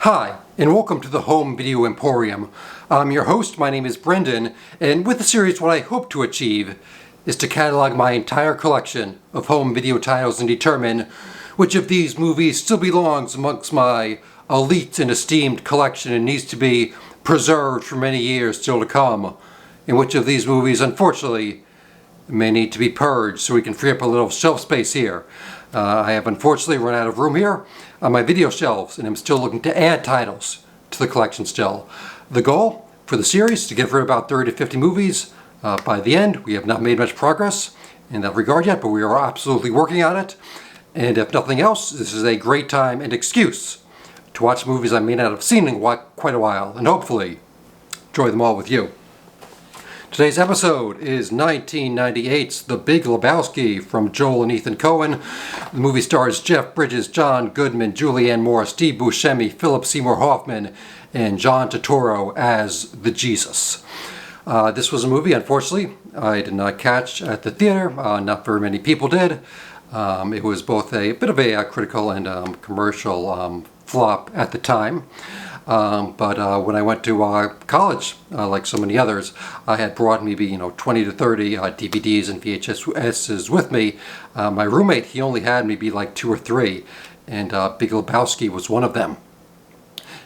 Hi, and welcome to the Home Video Emporium. I'm your host, my name is Brendan, and with the series what I hope to achieve is to catalog my entire collection of home video titles and determine which of these movies still belongs amongst my elite and esteemed collection and needs to be preserved for many years still to come, and which of these movies, unfortunately, may need to be purged so we can free up a little shelf space here. I have unfortunately run out of room here on my video shelves, and I'm still looking to add titles to the collection still. The goal for the series is to get through about 30 to 50 movies. By the end, we have not made much progress in that regard yet, but we are absolutely working on it. And if nothing else, this is a great time and excuse to watch movies I may not have seen in quite a while, and hopefully enjoy them all with you. Today's episode is 1998's The Big Lebowski from Joel and Ethan Coen. The movie stars Jeff Bridges, John Goodman, Julianne Moore, Steve Buscemi, Philip Seymour Hoffman, and John Turturro as the Jesus. This was a movie, unfortunately, I did not catch at the theater. Not very many people did. It was both a bit of a critical and commercial flop at the time. But when I went to college, like so many others, I had brought maybe 20 to 30 DVDs and VHSs with me. My roommate, he only had maybe like 2 or 3, and Big Lebowski was one of them.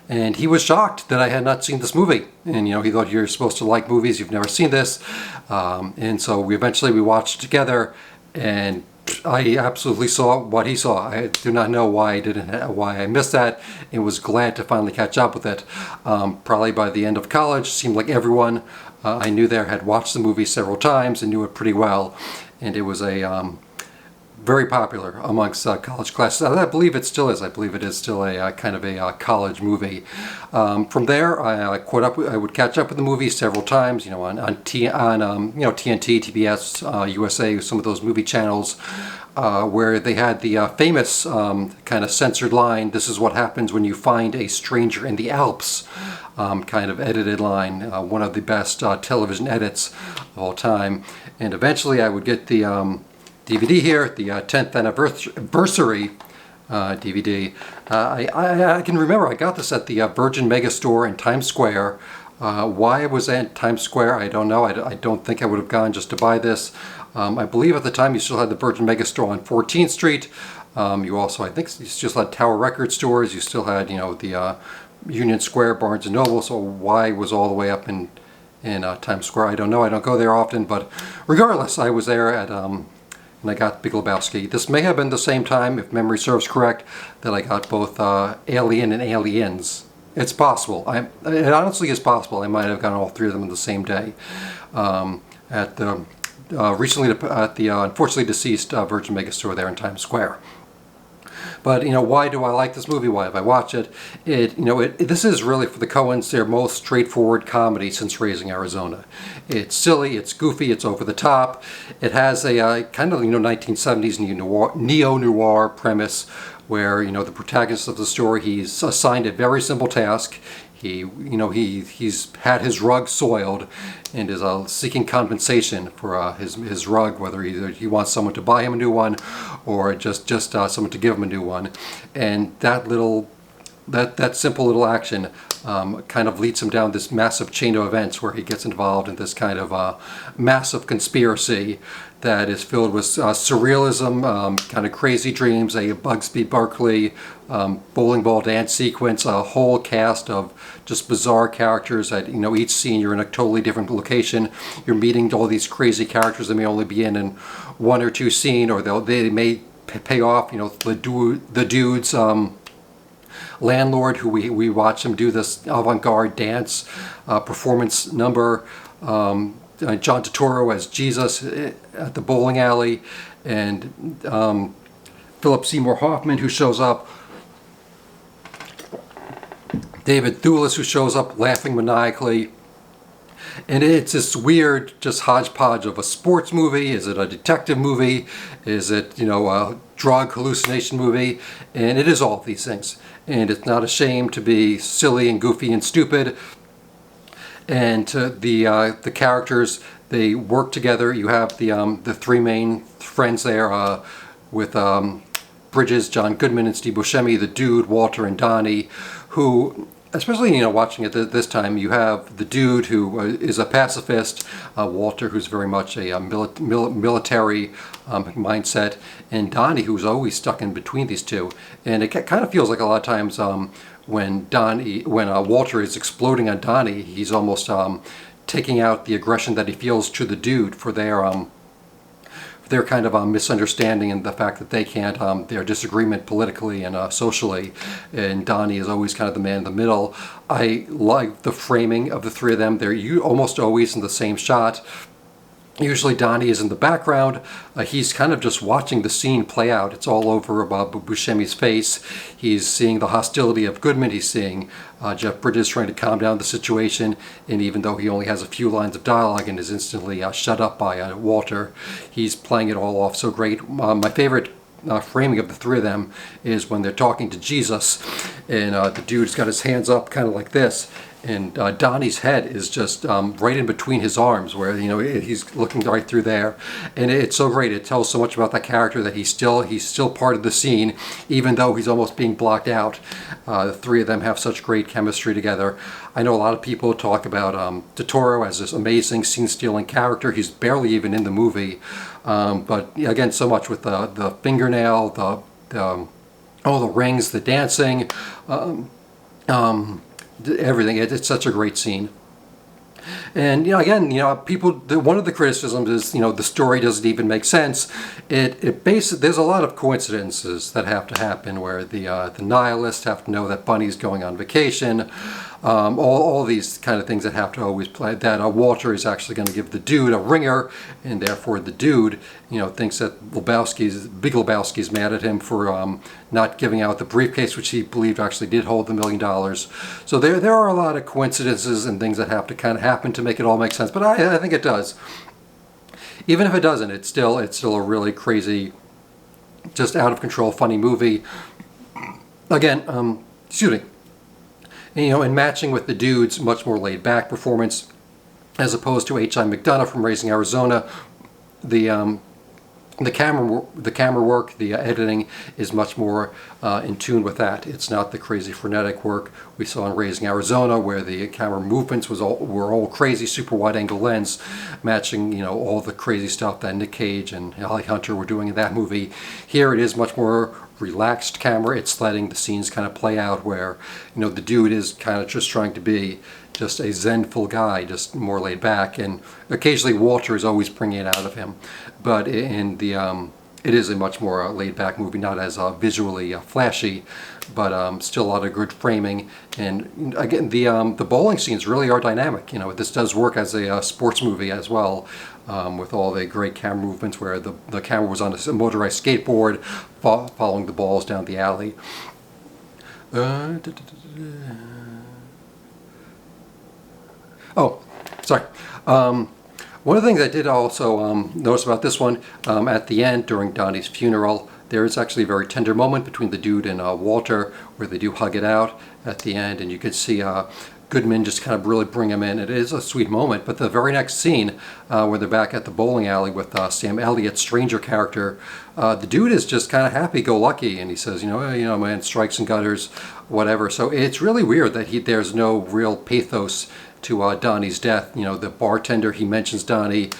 And he was shocked that I had not seen this movie. And he thought you're supposed to like movies, you've never seen this. And so we eventually watched it together, and I absolutely saw what he saw. I do not know why I missed that, and was glad to finally catch up with it. Probably by the end of college, seemed like everyone I knew there had watched the movie several times and knew it pretty well, and it was a very popular amongst college classes. I believe it still is. I believe it is still a kind of a college movie. From there, I would catch up with the movie several times. On TNT, TBS, USA, some of those movie channels, where they had the famous kind of censored line, "This is what happens when you find a stranger in the Alps," kind of edited line. One of the best television edits of all time. And eventually, I would get the DVD here, the 10th anniversary DVD. I can remember I got this at the Virgin Megastore in Times Square. Why it was at Times Square, I don't know. I don't think I would have gone just to buy this. I believe at the time you still had the Virgin Megastore on 14th Street. You also, I think, you still had Tower Record stores. You still had, the Union Square, Barnes & Noble. So why was all the way up in Times Square? I don't know. I don't go there often. But regardless, I was there at... and I got Big Lebowski. This may have been the same time, if memory serves correct, that I got both Alien and Aliens. It's possible. It honestly is possible. I might have gotten all 3 of them in the same day. At the unfortunately deceased Virgin Megastore there in Times Square. But why do I like this movie? Why have I watched it? This is really, for the Coens, their most straightforward comedy since Raising Arizona. It's silly, it's goofy, it's over the top. It has a kind of 1970s neo-noir premise where the protagonist of the story, he's assigned a very simple task. He's had his rug soiled and is seeking compensation for his rug, whether he wants someone to buy him a new one or just someone to give him a new one. And that simple little action kind of leads him down this massive chain of events where he gets involved in this kind of massive conspiracy that is filled with surrealism, kind of crazy dreams, a Bugsby Barkley bowling ball dance sequence, a whole cast of just bizarre characters that, each scene you're in a totally different location. You're meeting all these crazy characters that may only be in 1 or 2 scenes, or they may pay off, the dude's landlord, who we watch him do this avant-garde dance performance number. John Turturro as Jesus at the bowling alley, and Philip Seymour Hoffman, who shows up, David Thewlis, who shows up laughing maniacally. And it's this weird just hodgepodge of a sports movie. Is it a detective movie? Is it, a drug hallucination movie? And it is all of these things. And it's not ashamed to be silly and goofy and stupid. And the characters, they work together. You have the 3 main friends there with Bridges, John Goodman, and Steve Buscemi, the Dude, Walter, and Donnie, who, especially, watching it this time, you have the Dude who is a pacifist, Walter who's very much a military mindset, and Donnie who's always stuck in between these two. And it kind of feels like a lot of times when Walter is exploding on Donnie, he's almost taking out the aggression that he feels to the Dude for their kind of misunderstanding and the fact that they can't, their disagreement politically and socially, and Donnie is always kind of the man in the middle. I like the framing of the three of them. They're almost always in the same shot. Usually Donnie is in the background. He's kind of just watching the scene play out. It's all over Buscemi's face. He's seeing the hostility of Goodman. He's seeing Jeff Bridges trying to calm down the situation. And even though he only has a few lines of dialogue and is instantly shut up by Walter, he's playing it all off so great. My favorite framing of the three of them is when they're talking to Jesus, and the Dude's got his hands up kind of like this, and Donnie's head is just right in between his arms, where he's looking right through there, and it's so great. It tells so much about that character that he's still part of the scene, even though he's almost being blocked out. The three of them have such great chemistry together. I know a lot of people talk about Totoro as this amazing scene-stealing character. He's barely even in the movie, but again, so much with the fingernail, all the rings, the dancing. Everything. It's such a great scene. And again, people. One of the criticisms is the story doesn't even make sense. There's a lot of coincidences that have to happen, where the nihilists have to know that Bunny's going on vacation. All these kind of things that have to always play. That Walter is actually going to give the Dude a ringer, and therefore the Dude, thinks that Big Lebowski's mad at him for not giving out the briefcase, which he believed actually did hold the $1 million. So there are a lot of coincidences and things that have to kind of happen to make it all make sense. But I think it does. Even if it doesn't, it's still a really crazy, just out of control, funny movie. Again, excuse me. And matching with the Dude's much more laid-back performance, as opposed to H.I. McDonough from Raising Arizona, the camera work, the editing is much more in tune with that. It's not the crazy frenetic work we saw in Raising Arizona, where the camera movements were all crazy, super wide-angle lens, matching all the crazy stuff that Nick Cage and Holly Hunter were doing in that movie. Here it is much more relaxed camera. It's letting the scenes kind of play out, where the Dude is kind of just trying to be just a zenful guy, just more laid back, and occasionally Walter is always bringing it out of him. But it is a much more laid back movie, not as visually flashy, but still a lot of good framing. And again, the bowling scenes really are dynamic. This does work as a sports movie as well, with all the great camera movements, where the camera was on a motorized skateboard following the balls down the alley. Oh, sorry. One of the things I did also notice about this one, at the end during Donnie's funeral, there is actually a very tender moment between the Dude and Walter, where they do hug it out at the end, and you can see Goodman just kind of really bring him in. It is a sweet moment, but the very next scene, where they're back at the bowling alley with Sam Elliott's stranger character, the Dude is just kind of happy-go-lucky, and he says, man, strikes and gutters, whatever. So it's really weird that there's no real pathos to Donnie's death. The bartender, he mentions Donnie,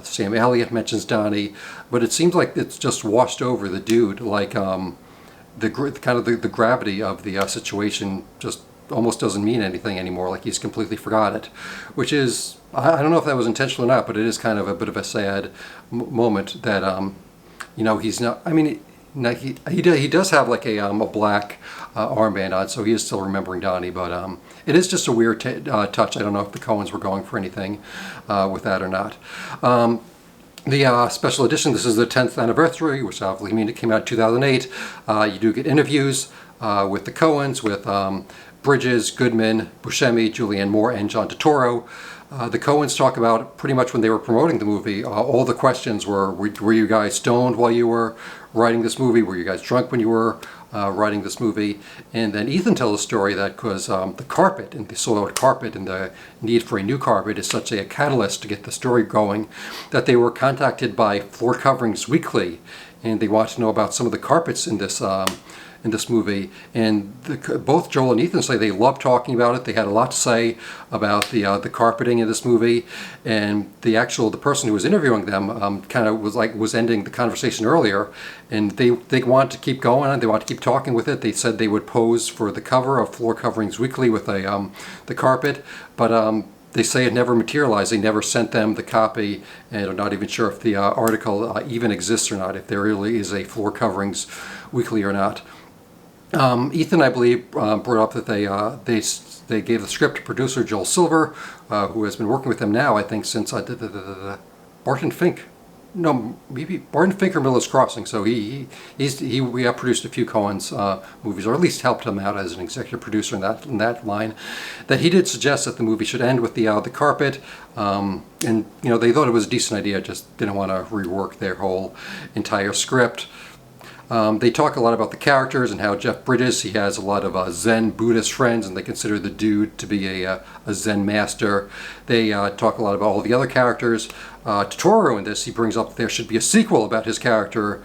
Sam Elliott mentions Donnie, but it seems like it's just washed over the Dude, like the gravity of the situation just almost doesn't mean anything anymore, like he's completely forgot it, which is, I don't know if that was intentional or not, but it is kind of a bit of a sad moment that he's not, I mean, he does have like a black armband on, so he is still remembering Donnie, but it is just a weird touch. I don't know if the Coens were going for anything with that or not. The special edition, this is the 10th anniversary, which obviously means it came out in 2008. You do get interviews with the Coens, with Bridges, Goodman, Buscemi, Julianne Moore, and John Turturro. The Coens talk about pretty much when they were promoting the movie, all the questions were you guys stoned while you were writing this movie? Were you guys drunk when you were writing this movie. And then Ethan tells a story that because the carpet and the soiled carpet and the need for a new carpet is such a catalyst to get the story going, that they were contacted by Floor Coverings Weekly, and they want to know about some of the carpets in this movie. And both Joel and Ethan say they loved talking about it. They had a lot to say about the carpeting in this movie. And the person who was interviewing them kind of was ending the conversation earlier, and they wanted to keep going and they wanted to keep talking with it. They said they would pose for the cover of Floor Coverings Weekly with the carpet, but they say it never materialized. They never sent them the copy, and I'm not even sure if the article even exists or not, if there really is a Floor Coverings Weekly or not. Ethan, I believe, brought up that they gave the script to producer Joel Silver, who has been working with them now, I think, since Barton Fink. No, maybe Barton Fink or Miller's Crossing. So we produced a few Coen's movies, or at least helped him out as an executive producer in that line. That he did suggest that the movie should end with the carpet, and they thought it was a decent idea, just didn't want to rework their whole entire script. They talk a lot about the characters and how Jeff Bridges, he has a lot of Zen Buddhist friends, and they consider the dude to be a Zen master. They talk a lot about all the other characters. Totoro in this, he brings up there should be a sequel about his character,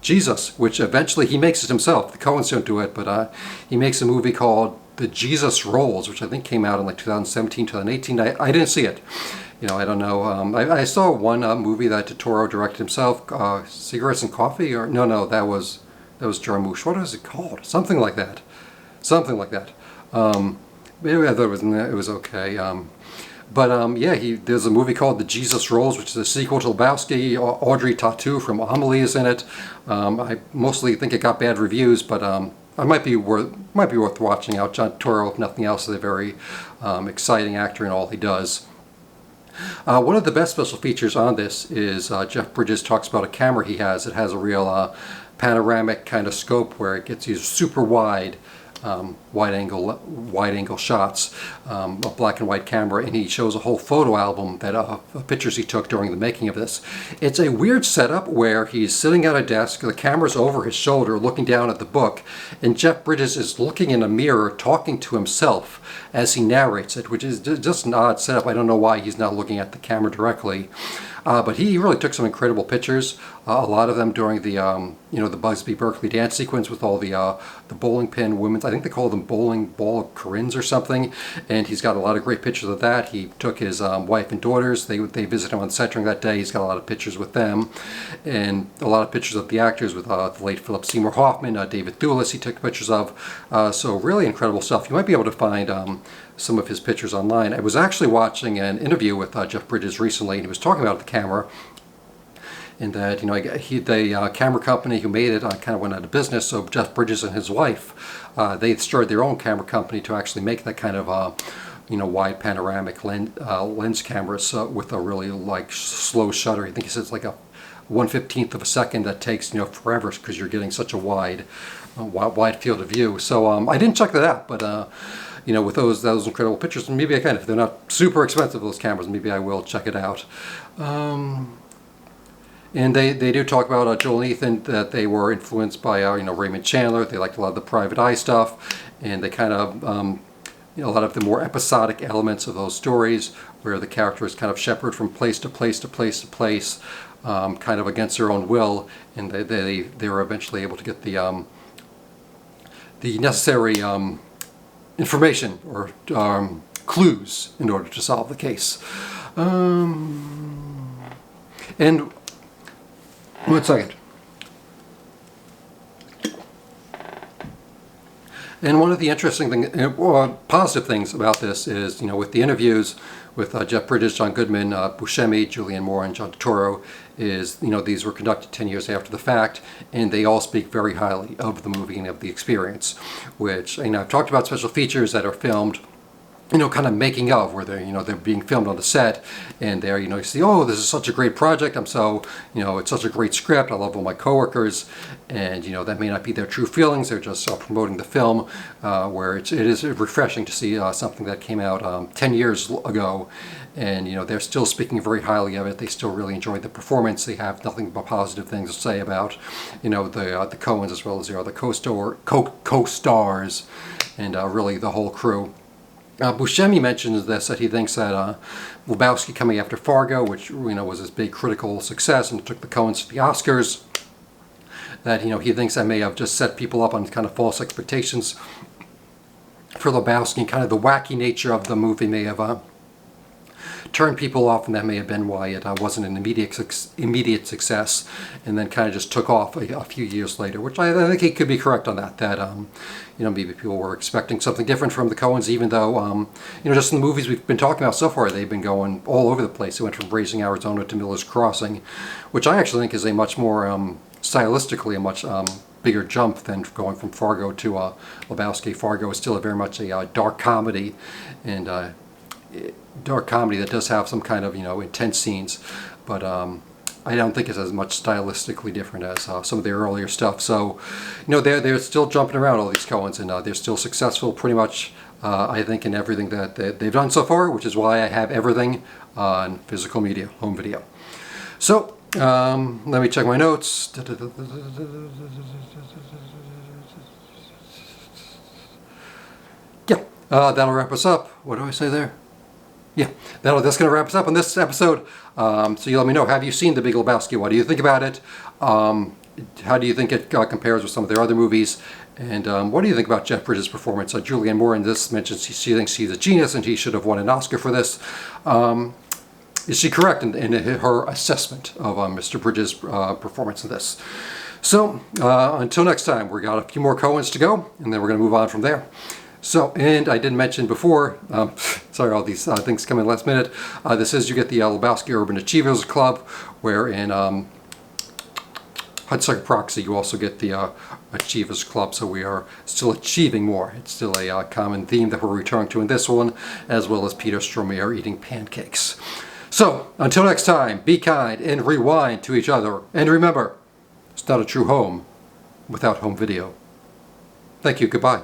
Jesus, which eventually he makes it himself. The Coens don't do it, but he makes a movie called The Jesus Rolls, which I think came out in like 2017, 2018. I didn't see it. I don't know. I saw one movie that Totoro directed himself, Cigarettes and Coffee, or no, that was Jarmusch. What is it called? Something like that. Maybe I thought it was okay. There's a movie called The Jesus Rolls, which is a sequel to Lebowski. Audrey Tautou from Amelie is in it. I mostly think it got bad reviews, but it might be worth watching out. John Totoro, if nothing else, is a very exciting actor in all he does. One of the best special features on this is Jeff Bridges talks about a camera he has. It has a real panoramic kind of scope where it gets these super wide wide-angle shots, a black and white camera, and he shows a whole photo album that of pictures he took during the making of this. It's a weird setup where he's sitting at a desk, the camera's over his shoulder, looking down at the book, and Jeff Bridges is looking in a mirror, talking to himself as he narrates it, which is just an odd setup. I don't know why he's not looking at the camera directly. But he really took some incredible pictures, a lot of them during the the Busby Berkeley dance sequence with all the bowling pin women's, I think they call them bowling ball Corinnes or something, and he's got a lot of great pictures of that. He took his wife and daughters, they visited him on set during that day. He's got a lot of pictures with them, and a lot of pictures of the actors with the late Philip Seymour Hoffman, David Thewlis he took pictures of, so really incredible stuff. You might be able to find some of his pictures online. I was actually watching an interview with Jeff Bridges recently, and he was talking about the camera, and that the camera company who made it kind of went out of business. So Jeff Bridges and his wife, they started their own camera company to actually make that kind of wide panoramic lens cameras with a really slow shutter. I think he says it's like a 1/15 of a second that takes forever because you're getting such a wide field of view. So I didn't check that out, but. With those incredible pictures, and maybe I can. If they're not super expensive, those cameras, maybe I will check it out. And they do talk about Joel and Ethan, that they were influenced by Raymond Chandler. They liked a lot of the private eye stuff, and they kind of a lot of the more episodic elements of those stories, where the characters kind of shepherd from place to place to place to place, kind of against their own will, and they were eventually able to get the necessary information or clues in order to solve the case. And 1 second. And one of the interesting things, positive things about this is, with the interviews with Jeff Bridges, John Goodman, Buscemi, Julianne Moore, and John Turturro, is, these were conducted 10 years after the fact, and they all speak very highly of the movie and of the experience, which, I've talked about special features that are filmed kind of making of, where they're being filmed on the set, and there, you see, oh, this is such a great project. I'm so, it's such a great script. I love all my coworkers, and that may not be their true feelings. They're just promoting the film, where it is refreshing to see something that came out 10 years ago, and they're still speaking very highly of it. They still really enjoyed the performance. They have nothing but positive things to say about, the Coens, as well as the other co-stars, and really the whole crew. Buscemi mentions this, that he thinks that Lebowski, coming after Fargo, which was his big critical success and took the Coens to the Oscars, that he thinks that may have just set people up on kind of false expectations for Lebowski, and kind of the wacky nature of the movie may have turned people off, and that may have been why it wasn't an immediate success, and then kind of just took off a few years later, which I think he could be correct on that, maybe people were expecting something different from the Coens, even though, just in the movies we've been talking about so far, they've been going all over the place. They went from Raising Arizona to Miller's Crossing, which I actually think is a much more, stylistically, a much bigger jump than going from Fargo to Lebowski. Fargo is still very much a dark comedy, and dark comedy that does have some kind of intense scenes, but I don't think it's as much stylistically different as some of their earlier stuff. So they're still jumping around, all these Coens, and they're still successful pretty much, I think, in everything that they've done so far, which is why I have everything on physical media, home video. So let me check my notes. Yeah, that'll wrap us up. What do I say there? Yeah, that's going to wrap us up on this episode. So you let me know, have you seen The Big Lebowski? What do you think about it? How do you think it compares with some of their other movies? And what do you think about Jeff Bridges' performance? Julianne Moore in this mentions she thinks he's a genius and he should have won an Oscar for this. Is she correct in her assessment of Mr. Bridges' performance in this? So until next time, we got a few more Coens to go, and then we're going to move on from there. So, and I didn't mention before, sorry, all these things come in last minute. This is, you get the Lebowski Urban Achievers Club, where in Hudsucker Proxy you also get the Achievers Club, so we are still achieving more. It's still a common theme that we're returning to in this one, as well as Peter Stormare eating pancakes. So, until next time, be kind and rewind to each other. And remember, it's not a true home without home video. Thank you, goodbye.